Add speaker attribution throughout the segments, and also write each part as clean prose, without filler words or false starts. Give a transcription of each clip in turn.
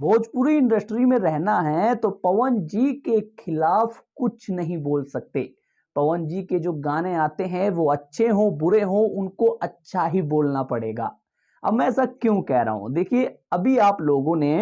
Speaker 1: Bhojpuri industry में रहना है तो पवन जी के खिलाफ कुछ नहीं बोल सकते। पवन जी के जो गाने आते हैं वो अच्छे हों बुरे हों, उनको अच्छा ही बोलना पड़ेगा। अब मैं ऐसा क्यों कह रहा हूं, देखिए अभी आप लोगों ने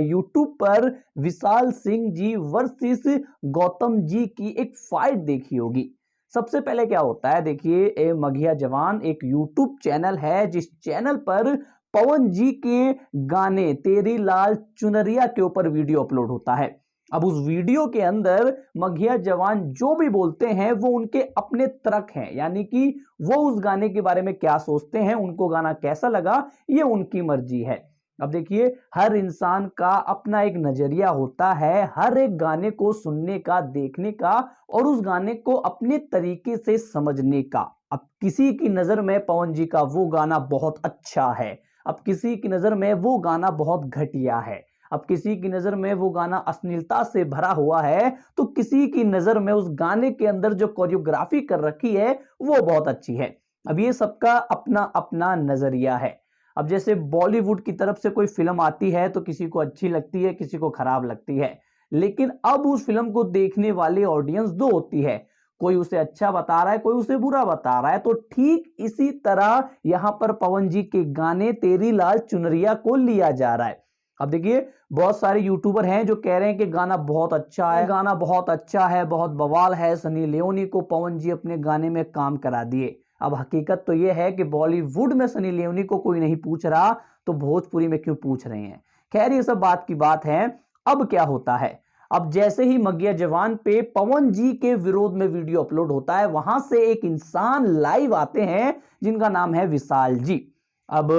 Speaker 1: यूट्यूब पर विशाल सिंह जी वर्सेस गौतम जी की एक फाइट देखी होगी। सबसे पहले क्या होता है, देखिए मघिया जवान एक यूट्यूब चैनल है जिस चैनल पर पवन जी के गाने तेरी लाल चुनरिया के ऊपर वीडियो अपलोड होता है। अब उस वीडियो के अंदर मघिया जवान जो भी बोलते हैं वो उनके अपने तर्क हैं, यानी कि वो उस गाने के बारे में क्या सोचते हैं, उनको गाना कैसा लगा ये उनकी मर्जी है। अब देखिए हर इंसान का अपना एक नजरिया होता है, हर एक गाने को सुनने का, देखने का और उस गाने को अपने तरीके से समझने का। अब किसी की नजर में पवन जी का वो गाना बहुत अच्छा है, अब किसी की नजर में वो गाना बहुत घटिया है, अब किसी की नजर में वो गाना अश्लीलता से भरा हुआ है, तो किसी की नजर में उस गाने के अंदर जो कोरियोग्राफी कर रखी है वो बहुत अच्छी है। अब ये सबका अपना अपना नजरिया है। अब जैसे बॉलीवुड की तरफ से कोई फिल्म आती है तो किसी को अच्छी लगती है, किसी को खराब लगती है, लेकिन अब उस फिल्म को देखने वाली ऑडियंस दो होती है, कोई उसे अच्छा बता रहा है, कोई उसे बुरा बता रहा है। तो ठीक इसी तरह यहां पर पवन जी के गाने तेरी लाल चुनरिया को लिया जा रहा है। अब देखिए बहुत सारे यूट्यूबर हैं जो कह रहे हैं कि गाना बहुत अच्छा है, गाना बहुत अच्छा है, बहुत बवाल है, सनी लियोनी को पवन जी अपने गाने में काम करा दिए। अब हकीकत तो यह है कि बॉलीवुड में सनी लियोनी को कोई नहीं पूछ रहा, तो भोजपुरी में क्यों पूछ रहे हैं। खैर ये सब बात की बात है। अब क्या होता है, अब जैसे ही मघिया जवान पे पवन जी के विरोध में वीडियो अपलोड होता है, वहां से एक इंसान लाइव आते हैं जिनका नाम है विशाल जी। अब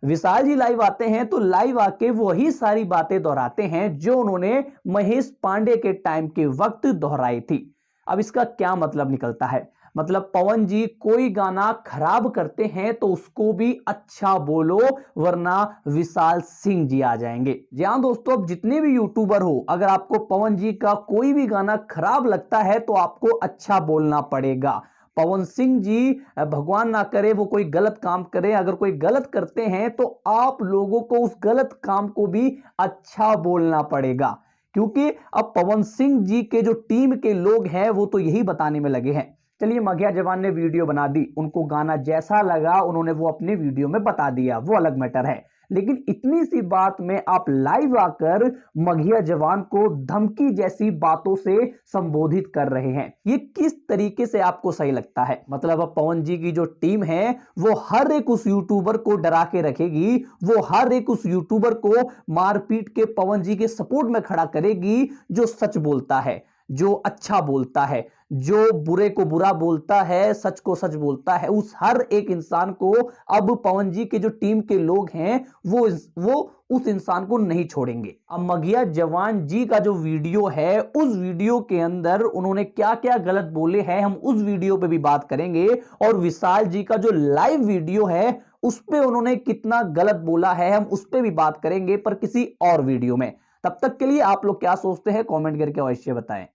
Speaker 1: विशाल जी लाइव आते हैं तो लाइव आके वही सारी बातें दोहराते हैं जो उन्होंने महेश पांडे के टाइम के वक्त दोहराई थी। अब इसका क्या मतलब निकलता है, मतलब पवन जी कोई गाना खराब करते हैं तो उसको भी अच्छा बोलो वरना विशाल सिंह जी आ जाएंगे। जी हाँ दोस्तों, अब जितने भी यूट्यूबर हो, अगर आपको पवन जी का कोई भी गाना खराब लगता है तो आपको अच्छा बोलना पड़ेगा। पवन सिंह जी भगवान ना करे वो कोई गलत काम करे, अगर कोई गलत करते हैं तो आप लोगों को उस गलत काम को भी अच्छा बोलना पड़ेगा, क्योंकि अब पवन सिंह जी के जो टीम के लोग हैं वो तो यही बताने में लगे हैं। चलिए मघिया जवान ने वीडियो बना दी, उनको गाना जैसा लगा उन्होंने वो अपने वीडियो में बता दिया, वो अलग मैटर है। लेकिन इतनी सी बात में आप लाइव आकर मघिया जवान को धमकी जैसी बातों से संबोधित कर रहे हैं, ये किस तरीके से आपको सही लगता है। मतलब अब पवन जी की जो टीम है वो हर एक उस यूट्यूबर को डरा के रखेगी, वो हर एक उस यूट्यूबर को मारपीट के पवन जी के सपोर्ट में खड़ा करेगी जो सच बोलता है, जो अच्छा बोलता है, जो बुरे को बुरा बोलता है, सच को सच बोलता है, उस हर एक इंसान को अब पवन जी के जो टीम के लोग हैं वो उस इंसान को नहीं छोड़ेंगे। अब मघिया जवान जी का जो वीडियो है, उस वीडियो के अंदर उन्होंने क्या क्या गलत बोले हैं हम उस वीडियो पे भी बात करेंगे, और विशाल जी का जो लाइव वीडियो है उस पे उन्होंने कितना गलत बोला है हम उस पे भी बात करेंगे, पर किसी और वीडियो में। तब तक के लिए आप लोग क्या सोचते हैं कमेंट करके अवश्य बताएं।